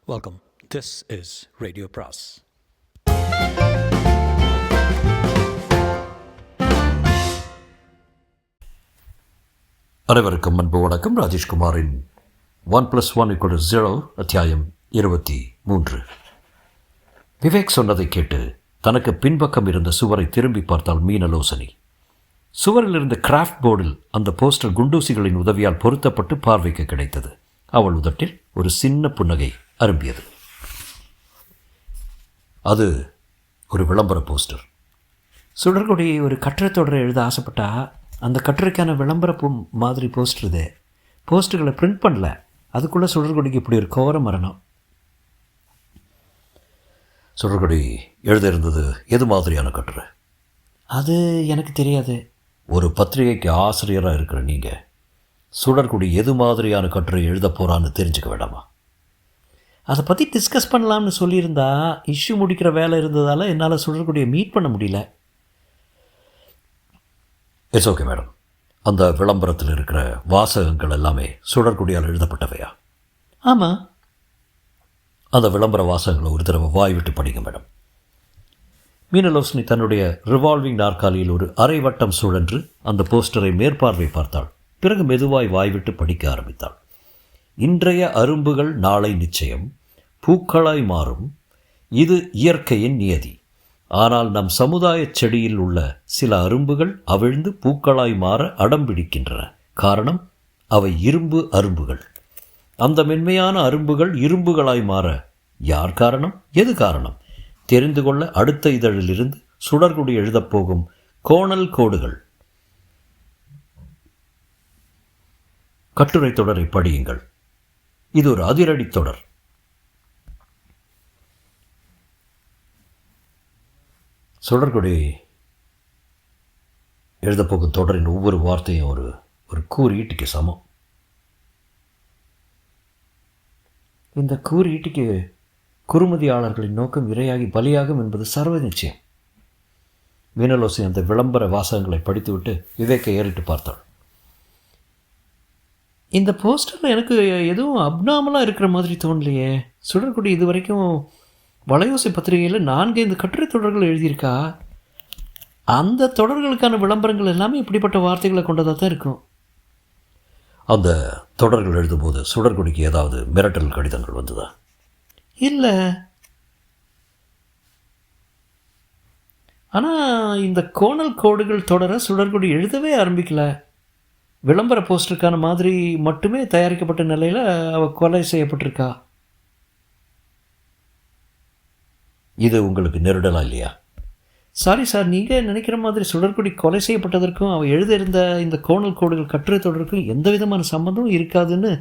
Welcome. This is Radio Pras. அனைவருக்கும் அன்பு வணக்கம். ராஜேஷ்குமாரின் 1+1=0 அத்தியாயம் 23. விவேக் சொன்னதை கேட்டு தனக்கு பின்பக்கம் இருந்த சுவரை திரும்பி பார்த்தாள் மீனலோசனி. சுவரில் இருந்த கிராஃப்ட் போர்டில் அந்த போஸ்டர் குண்டூசிகளின் உதவியால் பொருத்தப்பட்டு பார்வைக்கு கிடைத்தது. அவள் உதட்டில் ஒரு சின்ன புன்னகை அரும்பியது. அது ஒரு விளம்பர போஸ்டர். சுடர்கொடி ஒரு கட்டுரை தொடரை எழுத ஆசைப்பட்டா அந்த கட்டுரைக்கான விளம்பர மாதிரி போஸ்டர் இது. போஸ்டர்களை பிரிண்ட் பண்ணல, அதுக்குள்ளே சுடர்கொடிக்கு இப்படி ஒரு கோர மரணம். சுடர்கொடி எழுத இருந்தது எது மாதிரியான கட்டுரை? அது எனக்கு தெரியாது. ஒரு பத்திரிகைக்கு ஆசிரியராக இருக்கிற நீங்கள் சுடர்கொடி எது மாதிரியான கட்டுரை எழுத போகிறான்னு தெரிஞ்சுக்க வேண்டாமா? அதை பற்றி டிஸ்கஸ் பண்ணலாம்னு சொல்லியிருந்தா இஷ்யூ முடிக்கிற வேலை இருந்ததால் என்னால் சுடர்கொடியை மீட் பண்ண முடியல. It's okay madam. அந்த விளம்பரத்தில் இருக்கிற வாசகங்கள் எல்லாமே சுடர்கொடியால் எழுதப்பட்டவையா? ஆமாம். அந்த விளம்பர வாசகங்களை ஒரு தடவை வாய் விட்டு படிங்க மேடம். மீனலோசினி தன்னுடைய ரிவால்விங் நாற்காலியில் ஒரு அரை வட்டம் சுழன்று அந்த போஸ்டரை மேற்பார்வை பார்த்தாள். பிறகு மெதுவாய் வாய்விட்டு படிக்க ஆரம்பித்தாள். இன்றைய அரும்புகள் நாளை நிச்சயம் பூக்களாய் மாறும். இது இயற்கையின் நியதி. ஆனால் நம் சமுதாயச் செடியில் உள்ள சில அரும்புகள் அவிழ்ந்து பூக்களாய் மாற அடம்பிடிக்கின்றன. காரணம், அவை இரும்பு அரும்புகள். அந்த மென்மையான அரும்புகள் இரும்புகளாய் மாற யார் காரணம்? எது காரணம்? தெரிந்து கொள்ள அடுத்த இதழிலிருந்து சுடர்கொடி எழுதப்போகும் கோணல் கோடுகள் கட்டுரை தொடரை படியுங்கள். இது ஒரு அதிரடி தொடர். சுடர்கொடி எழுதப்போகும் தொடரின் ஒவ்வொரு வார்த்தையும் ஒரு கூறீட்டுக்கு சமம். இந்த கூறீட்டுக்கு குறுமதியாளர்களின் நோக்கம் இரையாகி பலியாகும் என்பது சர்வ நிச்சயம். மீனலோசி அந்த விளம்பர வாசகங்களை படித்துவிட்டு விவேக்கை ஏறிட்டு பார்த்தாள். இந்த போஸ்டரில் எனக்கு எதுவும் அப்நார்மலாக இருக்கிற மாதிரி தோணலையே. சுடர்கொடி இது வரைக்கும் வலையோசை பத்திரிகையில் 4 கட்டுரை தொடர்கள் எழுதியிருக்கா. அந்த தொடர்களுக்கான விளம்பரங்கள் எல்லாமே இப்படிப்பட்ட வார்த்தைகளை கொண்டதாக தான் இருக்கும். அந்த தொடர்கள் எழுதும்போது சுடர்கொடிக்கு ஏதாவது மிரட்டல் கடிதங்கள் வந்ததா? இல்லை. ஆனால் இந்த கோணல் கோடுகள் தொடர சுடர்கொடி எழுதவே ஆரம்பிக்கல. விளம்பர போஸ்டருக்கான மாதிரி மட்டுமே தயாரிக்கப்பட்ட நிலையில் அவள் கொலை செய்யப்பட்டிருக்கா. இது உங்களுக்கு நெருடலாம் இல்லையா? சாரி சார், நீங்கள் நினைக்கிற மாதிரி சுடர்கொடி கொலை செய்யப்பட்டதற்கும் அவள் எழுத இருந்த இந்த கோணல் கோடுகள் கட்டுரை தொடருக்கும் எந்த விதமான சம்மந்தமும் இருக்காதுன்னு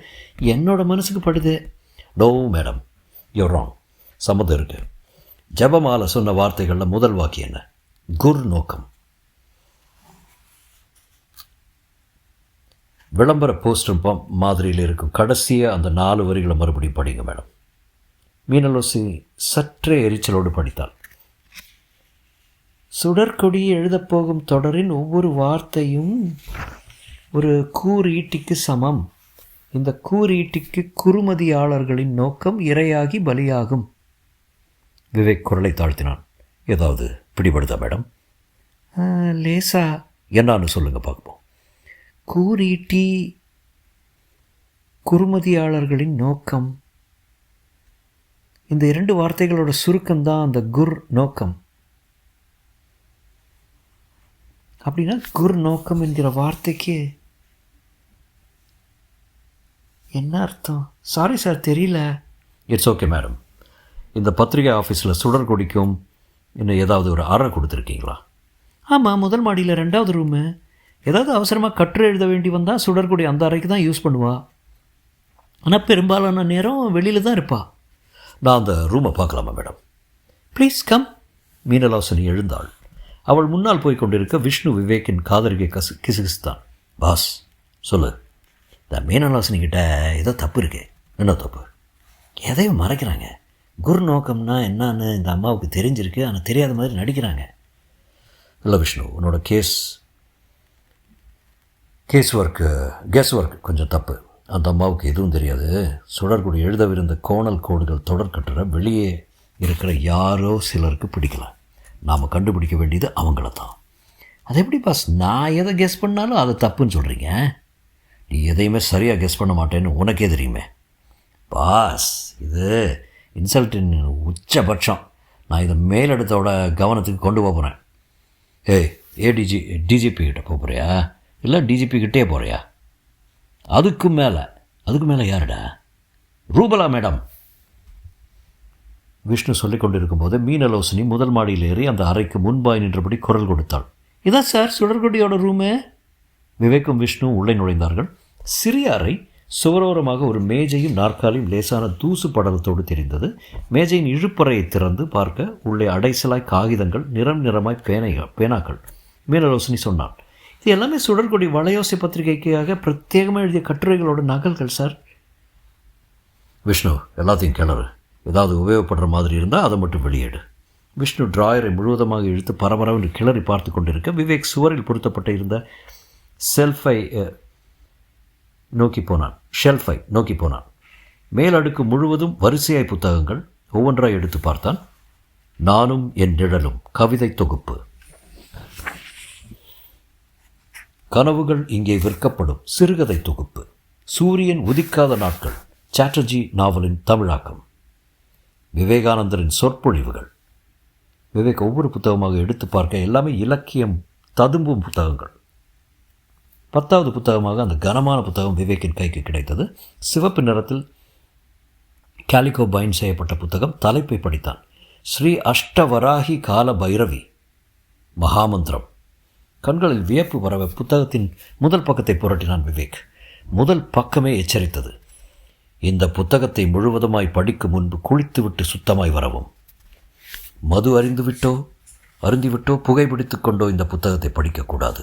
என்னோட மனசுக்கு படுது. No madam, you're wrong. சம்மந்தம் இருக்கு. ஜபமாலை சொன்ன வார்த்தைகளில் முதல் வாக்கியம் என்ன? குர் நோக்கம். விளம்பர போஸ்டர் மாதிரியில் இருக்கும் கடைசியாக அந்த 4 வரிகளை மறுபடியும் படிங்க மேடம். மீனலோசி சற்றே எரிச்சலோடு படித்தாள். சுடர்கொடி எழுதப்போகும் தொடரின் ஒவ்வொரு வார்த்தையும் ஒரு கூறீட்டிக்கு சமம். இந்த கூறீட்டிக்கு குறுமதியாளர்களின் நோக்கம் இரையாகி பலியாகும். விவேக் குரலை தாழ்த்தினான். ஏதாவது பிடிபடுதா மேடம்? லேசா. என்னான்னு சொல்லுங்கள் பார்ப்போம். கூறீட்டி குறுமதியாளர்களின் நோக்கம். இந்த 2 வார்த்தைகளோட சுருக்கம்தான் அந்த குர் நோக்கம். அப்படின்னா குர் நோக்கம் என்கிற வார்த்தைக்கு என்ன அர்த்தம்? சாரி சார், தெரியல. It's okay madam. இந்த பத்திரிகை ஆஃபீஸில் சுடர்கொடிக்கும் இன்னும் ஏதாவது ஒரு அறை கொடுத்துருக்கீங்களா? ஆமாம், முதல் மாடியில் 2வது ரூமு. ஏதாவது அவசரமாக கட்டுரை எழுத வேண்டி வந்தால் சுடர்கொடி அந்த அறைக்கு தான் யூஸ் பண்ணுவாள். ஆனால் பெரும்பாலான நேரம் வெளியில் தான் இருப்பாள். நான் அந்த ரூமை பார்க்கலாமா மேடம்? Please come. மீனலோசனி எழுந்தாள். அவள் முன்னால் போய் கொண்டிருக்க விஷ்ணு விவேக்கின் காதலிகை கிசுகிசுத்தான். பாஸ் சொல்லு. இந்த மீனலோசனிக்கிட்ட ஏதோ தப்பு இருக்கு. என்ன தப்பு? எதையும் மறைக்கிறாங்க. குர் நோக்கம்னா என்னன்னு இந்த அம்மாவுக்கு தெரிஞ்சிருக்கு, ஆனால் தெரியாத மாதிரி நடிக்கிறாங்க. இல்லை விஷ்ணு, உன்னோட கெஸ் ஒர்க்கு கொஞ்சம் தப்பு. அந்த அம்மாவுக்கு எதுவும் தெரியாது. சுடர்குடி எழுதவிருந்த கோணல் கோடுகள் தொடர்கட்டுரை வெளியே இருக்கிற யாரோ சிலருக்கு பிடிக்கல. நாம் கண்டுபிடிக்க வேண்டியது அவங்கள தான். அது எப்படி பாஸ், நான் எதை கெஸ் பண்ணாலும் அதை தப்புன்னு சொல்கிறீங்க? நீ எதையுமே சரியாக கெஸ் பண்ண மாட்டேன்னு உனக்கே தெரியுமே. பாஸ், இது இன்சல்ட்டின் உச்சபட்சம். நான் இதை மேலிடத்தோட கவனத்துக்கு கொண்டு போகிறேன். ஏய், டிஜிபி கிட்ட போகிறியா இல்லை டிஜிபி கிட்டே போகிறியா? அதுக்கு மேலே யாருடா? ரூபலா மேடம். விஷ்ணு சொல்லிக் கொண்டிருக்கும்போது மீனலோசினி முதல் மாடியில் ஏறி அந்த அறைக்கு முன்பாய் நின்றபடி குரல் கொடுத்தாள். இதான் சார் சுடர்குடியோட ரூமு. விவேக்கும் விஷ்ணு உள்ளே நுழைந்தார்கள். சிறிய அறை. சுவரோரமாக ஒரு மேஜையும் நாற்காலியும் லேசான தூசு படலத்தோடு தெரிந்தது. மேஜையின் இழுப்பறையை திறந்து பார்க்க உள்ளே அடைசலாய் காகிதங்கள், நிறமாய் பேனாக்கள். மீனலோசினி சொன்னாள், இது எல்லாமே சுடர்குடி வளையோசை பத்திரிகைக்காக பிரத்யேகமாக எழுதிய கட்டுரைகளோட நகல்கள் சார். விஷ்ணு, எல்லாத்தையும் கிளறு. ஏதாவது உபயோகப்படுற மாதிரி இருந்தால் அதை மட்டும் வெளியேடு. விஷ்ணு டிராயரை முழுவதுமாக இழுத்து பரபரவென்று கிளறி பார்த்து கொண்டிருக்க விவேக் சுவரில் பொருத்தப்பட்டு இருந்த ஷெல்ஃபை நோக்கி போனான். மேலடுக்கு முழுவதும் வரிசையாய் புத்தகங்கள். ஒவ்வொன்றாய் எடுத்து பார்த்தான். நானும் என் நிழலும் கவிதை தொகுப்பு. கனவுகள் இங்கே விற்கப்படும் சிறுகதை தொகுப்பு. சூரியன் உதிக்காத நாட்கள், சாட்டர்ஜி நாவலின் தமிழாக்கம். விவேகானந்தரின் சொற்பொழிவுகள். விவேக் ஒவ்வொரு புத்தகமாக எடுத்து பார்க்க எல்லாமே இலக்கியம் ததும்பும் புத்தகங்கள். 10வது புத்தகமாக அந்த கனமான புத்தகம் விவேக்கின் கைக்கு கிடைத்தது. சிவப்பு நிறத்தில் கேலிகோ பைண்ட் செய்யப்பட்ட புத்தகம். தலைப்பை படித்தான். ஸ்ரீ அஷ்டவராகி கால பைரவி மகாமந்திரம். கண்களில் வியப்பு வரவ புத்தகத்தின் முதல் பக்கத்தை புரட்டினான் விவேக். முதல் பக்கமே எச்சரித்தது, இந்த புத்தகத்தை முழுவதுமாய் படிக்கும் முன்பு குளித்துவிட்டு சுத்தமாய் வரவும். மது அருந்திவிட்டோ புகைப்பிடித்து கொண்டோ இந்த புத்தகத்தை படிக்கக்கூடாது.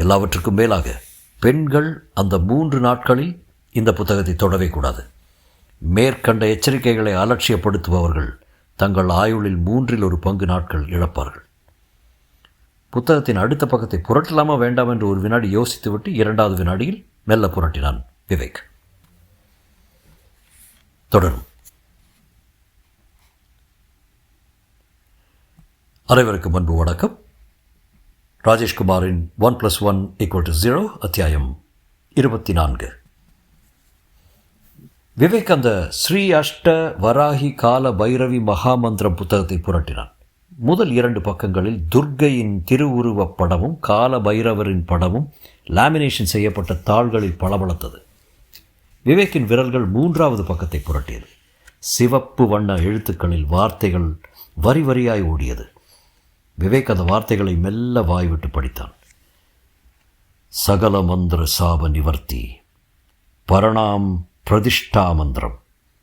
எல்லாவற்றுக்கும் மேலாக பெண்கள் அந்த 3 நாட்களில் இந்த புத்தகத்தை தொடவே கூடாது. மேற்கண்ட எச்சரிக்கைகளை அலட்சியப்படுத்துபவர்கள் தங்கள் ஆயுளில் 1/3 பங்கு நாட்கள் இழப்பார்கள். புத்தகத்தின் அடுத்த பக்கத்தை புரட்டலாமா வேண்டாம் என்று ஒரு வினாடி யோசித்துவிட்டு 2வது வினாடியில் மெல்ல புரட்டினான் விவேக். தொடரும். அனைவருக்கும் அன்பு வணக்கம். ராஜேஷ்குமாரின் 1+1=0 அத்தியாயம் 24. விவேக் அந்த ஸ்ரீ அஷ்ட வராகி கால பைரவி மகாமந்திரம் புத்தகத்தை புரட்டினான். முதல் 2 பக்கங்களில் துர்க்கையின் திருவுருவப் படமும் கால பைரவரின் படமும் லேமினேஷன் செய்யப்பட்ட தாள்களில் பளபளத்தது. விவேக்கின் விரல்கள் 3வது பக்கத்தை புரட்டியது. சிவப்பு வண்ண எழுத்துக்களில் வார்த்தைகள் வரி வரியாய் ஓடியது. விவேக் அந்த வார்த்தைகளை மெல்ல வாய்விட்டு படித்தான். சகல மந்திர சாப நிவர்த்தி, பரணாம் பிரதிஷ்டா மந்திரம்,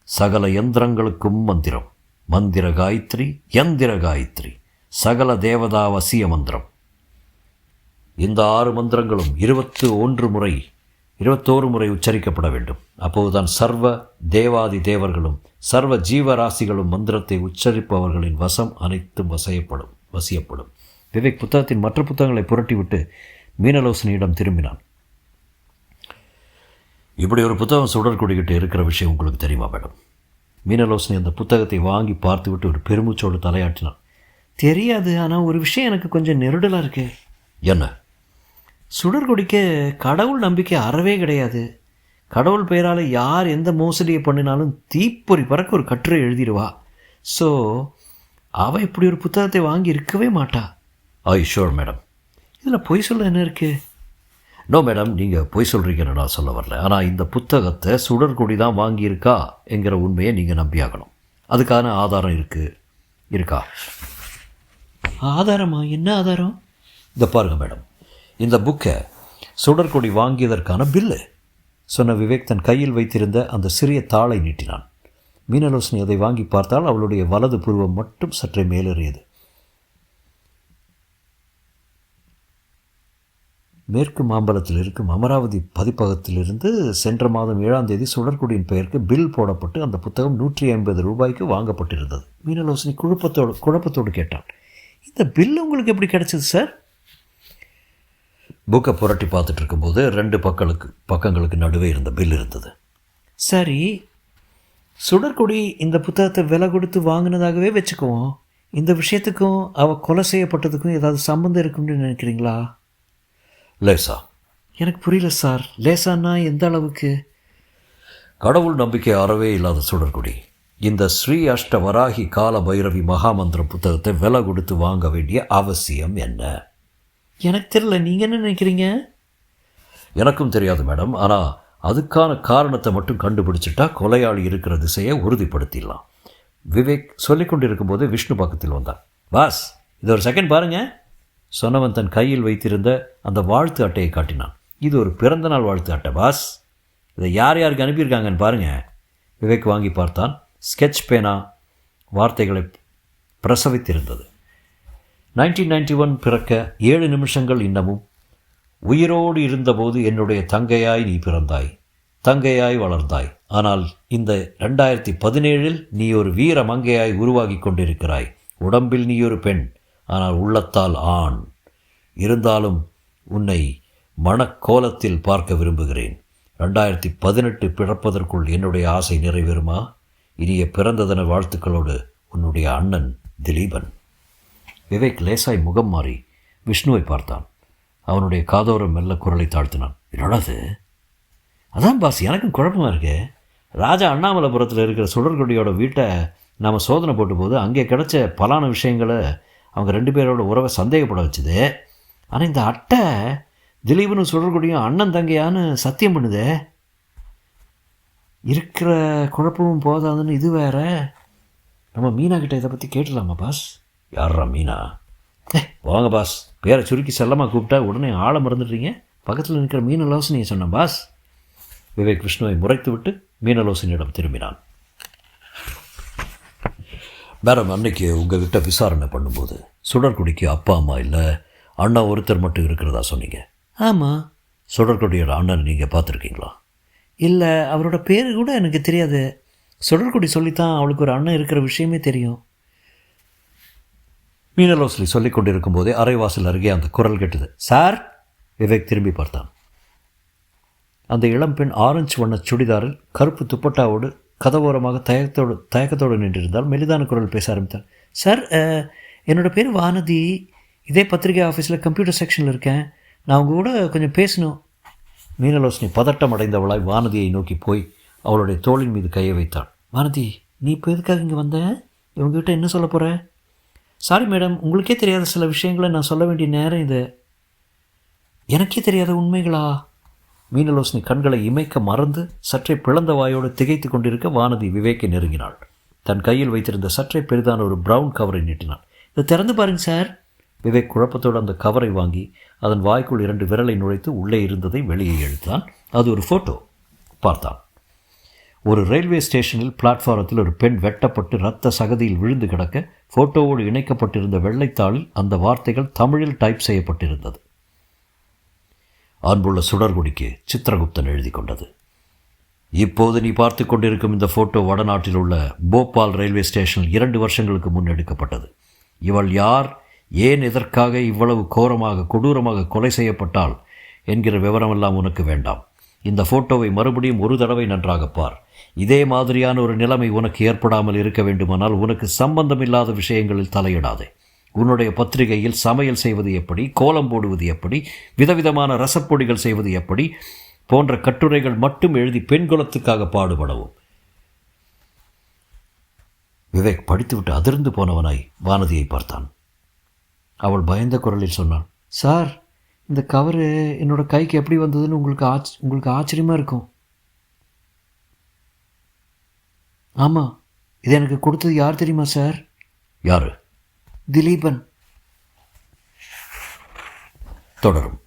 சகல யந்திரங்களுக்கும் மந்திரம், மந்திர காயத்ரி, யந்திர காயத்ரி, சகல தேவதாவசிய மந்திரம். இந்த 6 மந்திரங்களும் 21 முறை உச்சரிக்கப்பட வேண்டும். அப்போதுதான் சர்வ தேவாதி தேவர்களும் சர்வ ஜீவராசிகளும் மந்திரத்தை உச்சரிப்பவர்களின் வசம் அனைத்தும் வசியப்படும். விவேக் புத்தகத்தின் மற்ற புத்தகங்களை புரட்டிவிட்டு மீனலோசனியிடம் திரும்பினான். இப்படி ஒரு புத்தகம் சுடர்குடிக்கிட்டு இருக்கிற விஷயம் உங்களுக்கு தெரியுமா மேடம்? மீனலோசனி அந்த புத்தகத்தை வாங்கி பார்த்துவிட்டு ஒரு பெருமூச்சோடு தலையாட்டினான். தெரியாது, ஆனால் ஒரு விஷயம் எனக்கு கொஞ்சம் நெருடலாக இருக்கு. என்ன? சுடர்குடிக்கு கடவுள் நம்பிக்கை அறவே கிடையாது. கடவுள் பெயரால் யார் எந்த மோசடியை பண்ணினாலும் தீப்பொறி பறக்க ஒரு கட்டுரை எழுதிடுவா. ஸோ அவள் இப்படி ஒரு புத்தகத்தை வாங்கி இருக்கவே மாட்டா. ஐ ஷோர் மேடம். இதில் பொய் சொல்ல என்ன இருக்குது? நோ மேடம், நீங்கள் பொய் சொல்கிறீங்கன்னு நான் சொல்ல வரல. ஆனால் இந்த புத்தகத்தை சுடர்குடி தான் வாங்கியிருக்கா என்கிற உண்மையை நீங்கள் நம்பியாகணும். அதுக்கான ஆதாரம் இருக்கா? ஆதாரமா? என்ன ஆதாரம்? இதை பாருங்கள் மேடம், இந்த புக்கை சுடர்குடி வாங்கியதற்கான பில்லு சொன்ன விவேக் தன் கையில் வைத்திருந்த அந்த சிறிய தாளை நீட்டினான். மீனலோசனி அதை வாங்கி பார்த்தால் அவளுடைய வலது புருவம் மட்டும் சற்றே மேலேறியது. மேற்கு மாம்பலத்தில் இருக்கும் அமராவதி பதிப்பகத்திலிருந்து சென்ற மாதம் 7ஆம் தேதி சுடர்குடியின் பெயருக்கு பில் போடப்பட்டு அந்த புத்தகம் 150 ரூபாய்க்கு வாங்கப்பட்டிருந்தது. மீனலோசனி குழப்பத்தோடு கேட்டான், இந்த பில் உங்களுக்கு எப்படி கிடைச்சது சார்? புக்கை புரட்டி பார்த்துட்டு இருக்கும்போது 2 பக்கங்களுக்கு நடுவே இருந்த பில் இருந்தது. சரி, சுடர்கொடி இந்த புத்தகத்தை விலை கொடுத்து வாங்கினதாகவே வச்சுக்குவோம். இந்த விஷயத்துக்கும் அவள் கொலை செய்யப்பட்டதுக்கும் ஏதாவது சம்மந்தம் இருக்குன்னு நினைக்கிறீங்களா? லேசா. எனக்கு புரியல சார். லேசானா எந்த அளவுக்கு? கடவுள் நம்பிக்கை அறவே இல்லாத சுடர்கொடி இந்த ஸ்ரீ அஷ்ட வராகி கால பைரவி மகாமந்திரம் புத்தகத்தை விலை கொடுத்து வாங்க வேண்டிய அவசியம் என்ன? எனக்கு தெரியல, நீங்கள் என்ன நினைக்கிறீங்க? எனக்கும் தெரியாது மேடம். ஆனால் அதுக்கான காரணத்தை மட்டும் கண்டுபிடிச்சிட்டா கொலையாளி இருக்கிற திசையை உறுதிப்படுத்திடலாம். விவேக் சொல்லிக்கொண்டு இருக்கும்போது விஷ்ணு பக்கத்தில் வந்தான். பாஸ், இது ஒரு செகண்ட் பாருங்க. சொன்னவன் தன் கையில் வைத்திருந்த அந்த வாழ்த்து அட்டையை காட்டினான். இது ஒரு பிறந்தநாள் வாழ்த்து அட்டை பாஸ். இதை யார் யாருக்கு அனுப்பியிருக்காங்கன்னு பாருங்கள். விவேக் வாங்கி பார்த்தான். ஸ்கெட்ச் பேனா வார்த்தைகளை பிரசவித்திருந்தது. 1991 பிறக்க 7 நிமிஷங்கள் இன்னமும். உயிரோடு இருந்தபோது என்னுடைய தங்கையாய் நீ பிறந்தாய், தங்கையாய் வளர்ந்தாய். ஆனால் இந்த 2017 நீ ஒரு வீர மங்கையாய் உருவாகி கொண்டிருக்கிறாய். உடம்பில் நீ ஒரு பெண், ஆனால் உள்ளத்தால் ஆண். இருந்தாலும் உன்னை மனக்கோலத்தில் பார்க்க விரும்புகிறேன். 2018 பிறப்பதற்குள் என்னுடைய ஆசை நிறைவேறுமா? இனிய பிறந்த தின வாழ்த்துக்களோடு உன்னுடைய அண்ணன் திலீபன். விவேக் லேசாய் முகம் மாறி விஷ்ணுவை பார்த்தான். அவனுடைய காதோரம் மெல்ல குரலை தாழ்த்தினான். என்னடாது? அதான் பாஸ், எனக்கும் குழப்பமாக இருக்கு. ராஜா அண்ணாமலைபுரத்தில் இருக்கிற சுடர்கொடியோட வீட்டை நாம் சோதனை போட்டும்போது அங்கே கிடைச்ச பலான விஷயங்களை அவங்க 2 பேரோட உறவை சந்தேகப்பட வச்சுது. ஆனால் இந்த அட்டை திலீபனும் சுடர்கொடியும் அண்ணன் தங்கையான்னு சத்தியம் பண்ணுதே. இருக்கிற குழப்பமும் போதாதுன்னு இது வேற. நம்ம மீனா கிட்ட இதை பற்றி கேட்டுடலாமா பாஸ்? யாரா மீனா? வாங்க பாஸ், பேரை சுருக்கி செல்லமாக கூப்பிட்டா உடனே ஆழை மறந்துடுறீங்க. பக்கத்தில் நிற்கிற மீனலோசனையை சொன்னேன் பாஸ். விவேக் விஷ்ணுவை முறைத்துவிட்டு மீனலோசனியிடம் திரும்பினான். மேடம், அன்னைக்கு உங்ககிட்ட விசாரணை பண்ணும்போது சுடர்கொடிக்கு அப்பா அம்மா இல்லை, அண்ணா ஒருத்தர் மட்டும் இருக்கிறதா சொன்னீங்க. ஆமாம். சுடர்கொடியோட அண்ணன் நீங்கள் பார்த்துருக்கீங்களா? இல்லை, அவரோட பேர் கூட எனக்கு தெரியாது. சுடர்கொடி சொல்லித்தான் அவளுக்கு ஒரு அண்ணன் இருக்கிற விஷயமே தெரியும். மீனலோஸ்லி சொல்லிக் கொண்டிருக்கும் போதே அரைவாசல் அருகே அந்த குரல் கேட்டது. சார்! விவேக் திரும்பி பார்த்தான். அந்த இளம்பெண் ஆரஞ்சு வண்ண சுடிதாரில் கருப்பு துப்பட்டாவோடு கதவோரமாக தயக்கத்தோடு நின்றிருந்தால் மெலிதான குரல் பேச ஆரம்பித்தார். சார், என்னோடய பேர் வானதி. இதே பத்திரிகை ஆஃபீஸில் கம்ப்யூட்டர் செக்ஷனில் இருக்கேன். நான் உங்கள் கூட கொஞ்சம் பேசணும். மீனலோஸ்னி பதட்டம் அடைந்தவளாய் வானதியை நோக்கி போய் அவளுடைய தோளின் மீது கையை வைத்தாள். வானதி, நீ இப்போ எதுக்காக இங்கே வந்த? இவங்ககிட்ட என்ன சொல்ல போகிற? சாரி மேடம், உங்களுக்கே தெரியாத சில விஷயங்களை நான் சொல்ல வேண்டிய நேரம் இது. எனக்கே தெரியாத உண்மைகளா? மீனலோஸ்னி கண்களை இமைக்க மறந்து சற்றே பிளந்த வாயோடு திகைத்து கொண்டிருக்க வானதி விவேக்கை நெருங்கினாள். தன் கையில் வைத்திருந்த சற்றே பெரிதான ஒரு பிரவுன் கவரை நீட்டினாள். இதை திறந்து பாருங்க சார். விவேக் குழப்பத்தோடு அந்த கவரை வாங்கி அதன் வாய்க்குள் 2 விரலை நுழைத்து உள்ளே இருந்ததை வெளியே இழுத்தான். அது ஒரு ஃபோட்டோ. பார்த்தான். ஒரு ரயில்வே ஸ்டேஷனில் பிளாட்ஃபாரத்தில் ஒரு பெண் வெட்டப்பட்டு இரத்த சகதியில் விழுந்து கிடக்க ஃபோட்டோவோடு இணைக்கப்பட்டிருந்த வெள்ளைத்தாளில் அந்த வார்த்தைகள் தமிழில் டைப் செய்யப்பட்டிருந்தது. அன்புள்ள சுடர்கொடிக்கு சித்திரகுப்தன் எழுதி கொண்டது. இப்போது நீ பார்த்து கொண்டிருக்கும் இந்த ஃபோட்டோ வடநாட்டில் உள்ள போபால் ரயில்வே ஸ்டேஷனில் 2 வருஷங்களுக்கு முன் எடுக்கப்பட்டது. இவள் யார், ஏன் எதற்காக இவ்வளவு கோரமாக கொடூரமாக கொலை செய்யப்பட்டாள் என்கிற விவரமெல்லாம் உனக்கு வேண்டாம். இந்த ஃபோட்டோவை மறுபடியும் ஒரு தடவை நன்றாக பார். இதே மாதிரியான ஒரு நிலைமை உனக்கு ஏற்படாமல் இருக்க வேண்டுமானால் உனக்கு சம்பந்தமில்லாத விஷயங்களில் தலையிடாதே. உன்னுடைய பத்திரிகையில் சமையல் செய்வது எப்படி, கோலம் போடுவது எப்படி, விதவிதமான ரசப்பொடிகள் செய்வது எப்படி போன்ற கட்டுரைகள் மட்டும் எழுதி பெண்குலத்துக்காக பாடுபடவும். விவேக் படித்துவிட்டு அதிர்ந்து போனவனாய் வானதியை பார்த்தான். அவள் பயந்த குரலில் சொன்னாள். சார், இந்த கவரு என்னோடய கைக்கு எப்படி வந்ததுன்னு உங்களுக்கு ஆச்சரியமாக இருக்கும். ஆமாம், இது எனக்கு கொடுத்தது யார் தெரியுமா சார்? யார்? திலீபன். தொடரும்.